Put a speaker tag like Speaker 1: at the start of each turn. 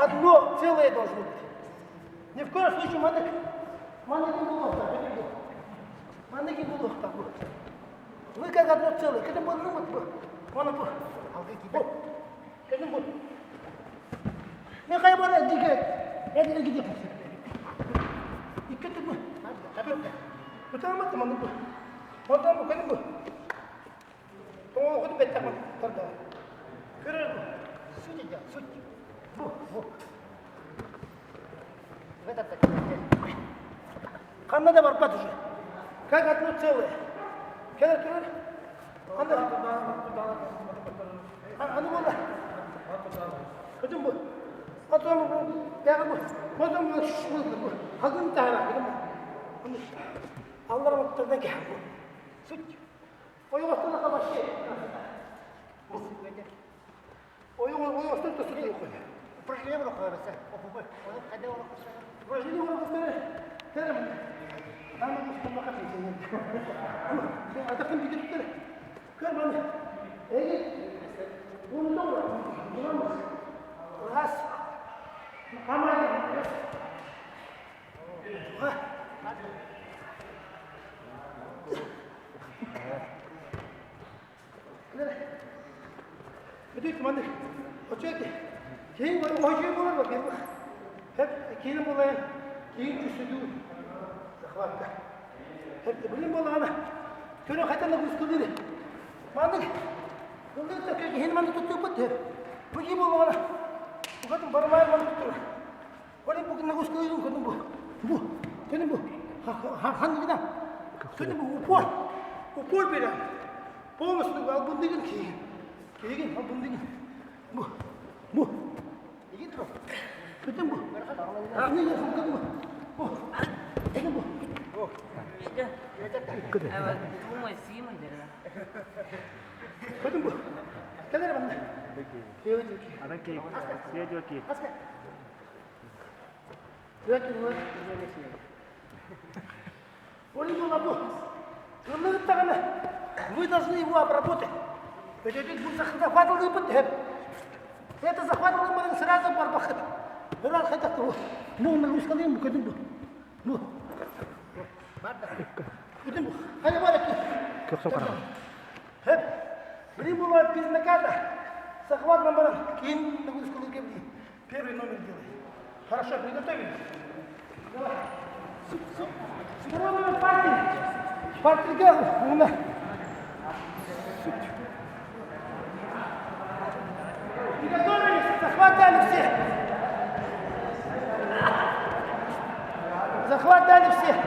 Speaker 1: одно целое должно быть. Ни в коем случае манеки булох так, манеки булох так. Вы как одно целое. Когда будет он будет. Когда будет. Мне кайф бана диге. Я диге диге. Икет будет. Потому что man будет. Вот там когда будет. То хоть бетта man тогда. Көрер. Суть я, суть. В этот так. Канада барпат уже. Как одно целое. Когда ты? Аны бола. Кыдым бу. Атам бу. Бягы бу. Мазам бу шулды бу. Хагын тара. Аллар мактардан ке. Суть. Ойгостан калашты. Ойгостан да суть yok. Упражнение var orası. Опубы. Onu kada onu kusar. Упражнение var orası. Terem. Ben de Mustafa Kapı'yım. Adakın bir gidip kör bana. Bunu da bulamaz. Ras. Kamerayı. Ödük mandır. Açıyor ki. Keyin var, o şey olur bak. Hep keyin olayın. Keyin küsüdü. Захватка. Это, блин, была она. Кто хотела бы сказать? Мандык. Ну, это как хинман тут тупот. Пуги была она. В этом бармай ман тут. Они пуги на гуску идут, когда бу. Когда бу. Хан гида. Когда бу упор берем. Полностью албундыгин ки. Киген албундыгин. Бу. Иди троп. Когда бу. А не я когда бу. Когда бу.
Speaker 2: 그래. 정말 쓰기만 되나?
Speaker 1: Kadın bu. Kenara bana.
Speaker 3: Arakki, seyirci.
Speaker 1: Вы должны его обработать. Это захватывал бы. Это захватывал бы сразу барбахат. Раз хотя бы. Ну, мы сказали ему, когда ну. Kadın bu. Hani var ki.
Speaker 3: Çok sokarım.
Speaker 1: Hep. Biri bu biz ne kadar. Захват номер. Кин на гуску gibi. Первый номер делай. Хорошо, приготовились. Давай. Второй номер партии. Партия. Уна. Приготовились. Захватали все. Захватали все.